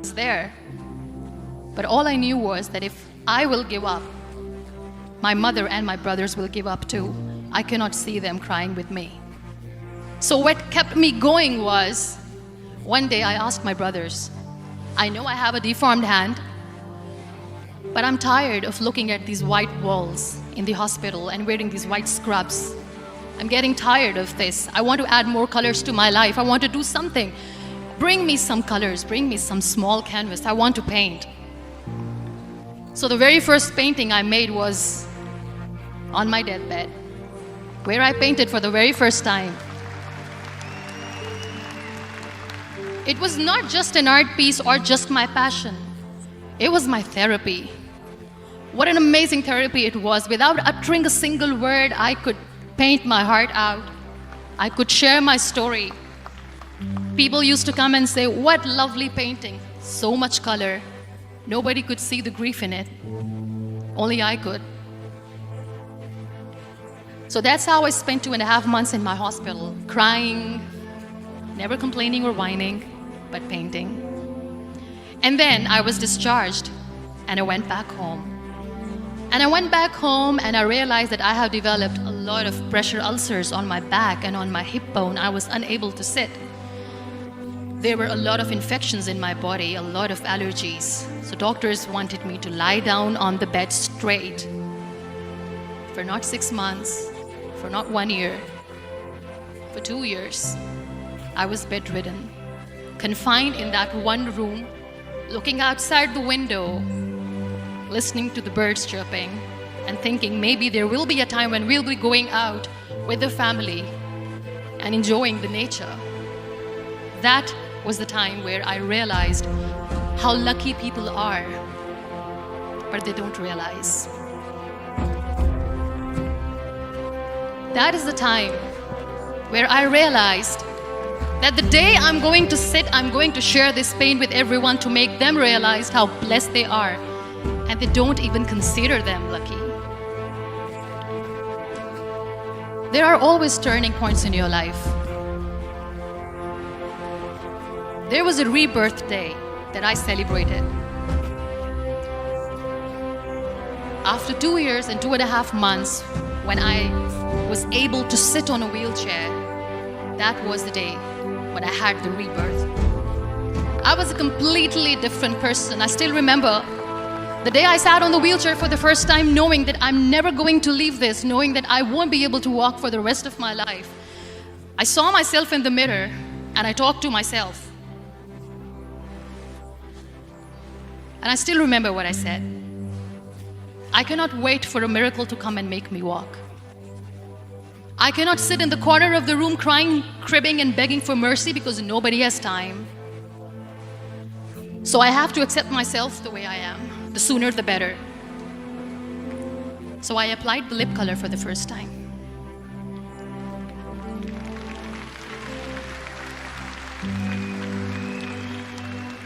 was there. But all I knew was that if I will give up, my mother and my brothers will give up too. I cannot see them crying with me. So what kept me going was, one day I asked my brothers, I know I have a deformed hand, but I'm tired of looking at these white walls in the hospital and wearing these white scrubs. I'm getting tired of this. I want to add more colors to my life. I want to do something. Bring me some colors, bring me some small canvas. I want to paint. So the very first painting I made was on my deathbed, where I painted for the very first time. It was not just an art piece or just my passion. It was my therapy. What an amazing therapy it was. Without uttering a single word, I could paint my heart out. I could share my story. People used to come and say, what lovely painting, so much color. Nobody could see the grief in it. Only I could. So that's how I spent 2.5 months in my hospital, crying, never complaining or whining, but painting. And then I was discharged, and I went back home. And I went back home and I realized that I have developed a lot of pressure ulcers on my back and on my hip bone. I was unable to sit. There were a lot of infections in my body, a lot of allergies. So doctors wanted me to lie down on the bed straight for not 6 months, for not 1 year, for 2 years. I was bedridden, confined in that one room, looking outside the window, listening to the birds chirping, and thinking maybe there will be a time when we'll be going out with the family and enjoying the nature. That was the time where I realized how lucky people are, but they don't realize. That is the time where I realized that the day I'm going to sit, I'm going to share this pain with everyone to make them realize how blessed they are, and they don't even consider them lucky. There are always turning points in your life. There was a rebirth day that I celebrated. After 2 years and 2.5 months, when I was able to sit on a wheelchair, that was the day when I had the rebirth. I was a completely different person. I still remember the day I sat on the wheelchair for the first time, knowing that I'm never going to leave this, knowing that I won't be able to walk for the rest of my life. I saw myself in the mirror and I talked to myself. And I still remember what I said. I cannot wait for a miracle to come and make me walk. I cannot sit in the corner of the room crying, cribbing, and begging for mercy because nobody has time. So I have to accept myself the way I am. The sooner the better. So I applied the lip color for the first time.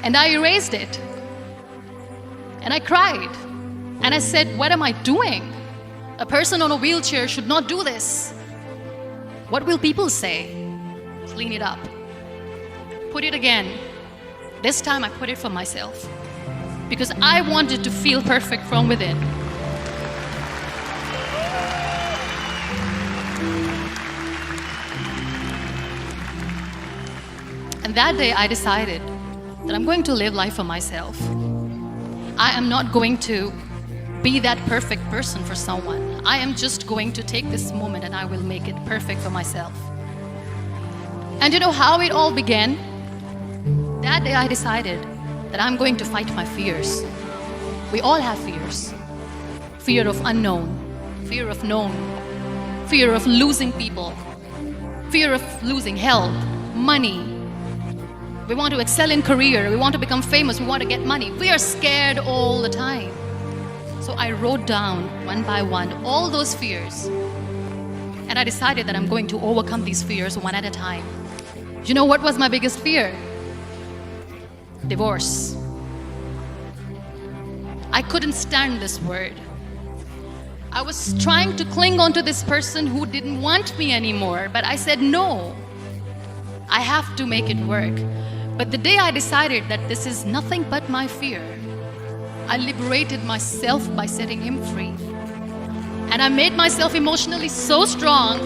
And I erased it. And I cried. And I said, what am I doing? A person on a wheelchair should not do this. What will people say? Clean it up. Put it again. This time I put it for myself, because I wanted to feel perfect from within. And that day I decided that I'm going to live life for myself. I am not going to be that perfect person for someone. I am just going to take this moment and I will make it perfect for myself. And you know how it all began? That day I decided that I'm going to fight my fears. We all have fears. Fear of unknown, fear of known, fear of losing people, fear of losing health, money. We want to excel in career, we want to become famous, we want to get money. We are scared all the time. So I wrote down one by one all those fears. And I decided that I'm going to overcome these fears one at a time. You know what was my biggest fear? Divorce. I couldn't stand this word. I was trying to cling on to this person who didn't want me anymore, but I said no. I have to make it work. But the day I decided that this is nothing but my fear, I liberated myself by setting him free. And I made myself emotionally so strong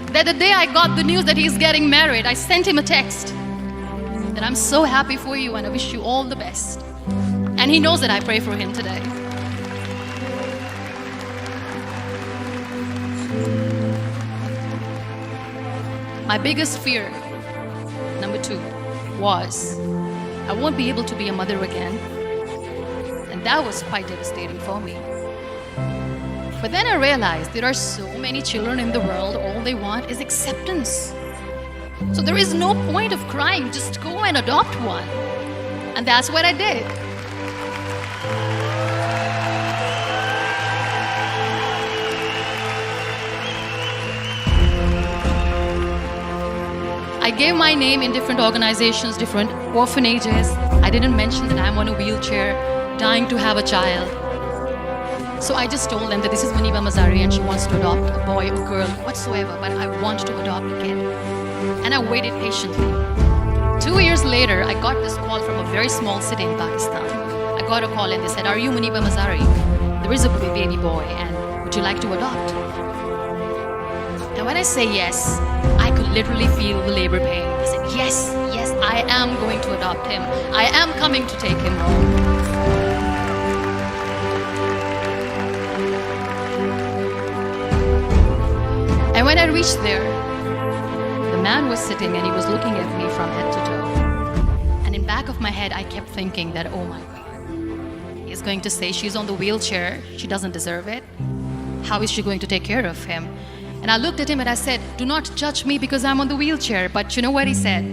that the day I got the news that he's getting married, I sent him a text that I'm so happy for you and I wish you all the best. And he knows that I pray for him today. My biggest fear, number 2, was I won't be able to be a mother again. And that was quite devastating for me. But then I realized there are so many children in the world, all they want is acceptance. So there is no point of crying, just go and adopt one. And that's what I did. I gave my name in different organizations, different orphanages. I didn't mention that I'm on a wheelchair, dying to have a child. So I just told them that this is Muniba Mazari and she wants to adopt a boy or girl, whatsoever, but I want to adopt a kid. And I waited patiently. 2 years later, I got this call from a very small city in Pakistan. I got a call and they said, "Are you Muniba Mazari? There is a baby boy and would you like to adopt?" And when I say yes, I could literally feel the labor pain. I said, yes, I am going to adopt him. I am coming to take him home. And when I reached there, the man was sitting and he was looking at me from head to toe. And in back of my head, I kept thinking that, oh my God, he's going to say she's on the wheelchair, she doesn't deserve it. How is she going to take care of him? And I looked at him and I said, do not judge me because I'm on the wheelchair. But you know what he said?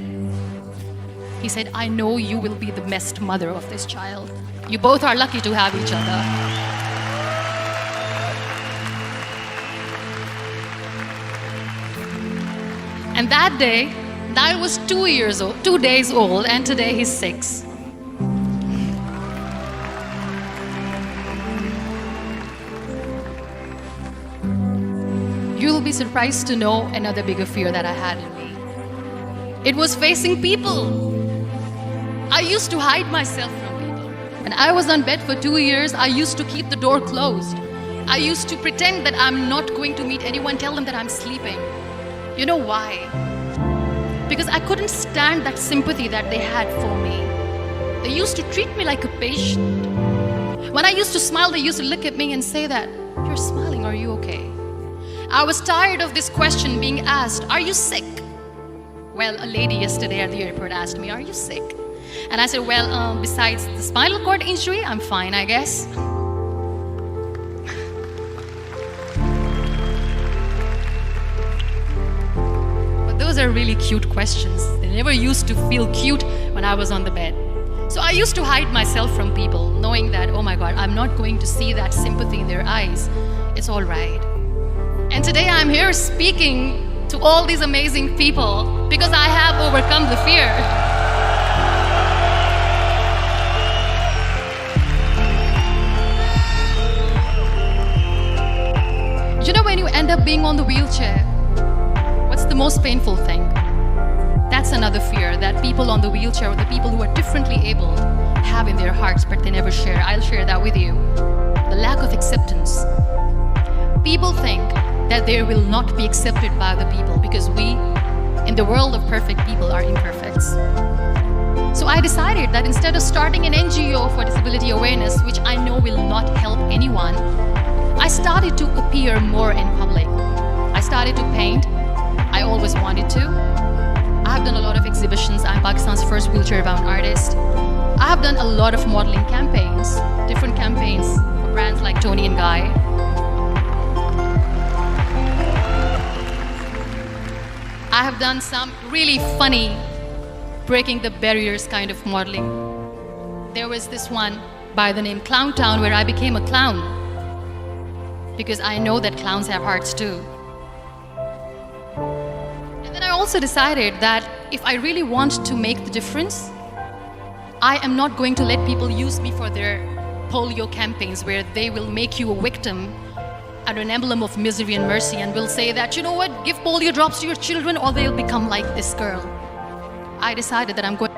He said, I know you will be the best mother of this child. You both are lucky to have each other. And that day, I was 2 days old, and today he's 6. You'll be surprised to know another bigger fear that I had in me. It was facing people. I used to hide myself from people. When I was on bed for 2 years, I used to keep the door closed. I used to pretend that I'm not going to meet anyone, tell them that I'm sleeping. You know why? Because I couldn't stand that sympathy that they had for me. They used to treat me like a patient. When I used to smile, they used to look at me and say that, you're smiling, are you okay? I was tired of this question being asked, are you sick? Well, a lady yesterday at the airport asked me, are you sick? And I said, well, besides the spinal cord injury, I'm fine, I guess. Those are really cute questions. They never used to feel cute when I was on the bed. So I used to hide myself from people, knowing that, oh my God, I'm not going to see that sympathy in their eyes. It's all right. And today I'm here speaking to all these amazing people because I have overcome the fear. You know, when you end up being on the wheelchair, what's the most painful thing? That's another fear that people on the wheelchair or the people who are differently able have in their hearts, but they never share. I'll share that with you. The lack of acceptance. People think that they will not be accepted by the people because we, in the world of perfect people, are imperfects. So I decided that instead of starting an NGO for disability awareness, which I know will not help anyone, I started to appear more in public. I started to paint. I always wanted to. I have done a lot of exhibitions. I'm Pakistan's first wheelchair-bound artist. I have done a lot of modeling campaigns, different campaigns for brands like Tony and Guy. I have done some really funny, breaking the barriers kind of modeling. There was this one by the name Clown Town where I became a clown because I know that clowns have hearts too. And then I also decided that if I really want to make the difference, I am not going to let people use me for their polio campaigns where they will make you a victim and an emblem of misery and mercy and will say that, you know what, give polio drops to your children or they'll become like this girl. I decided that I'm going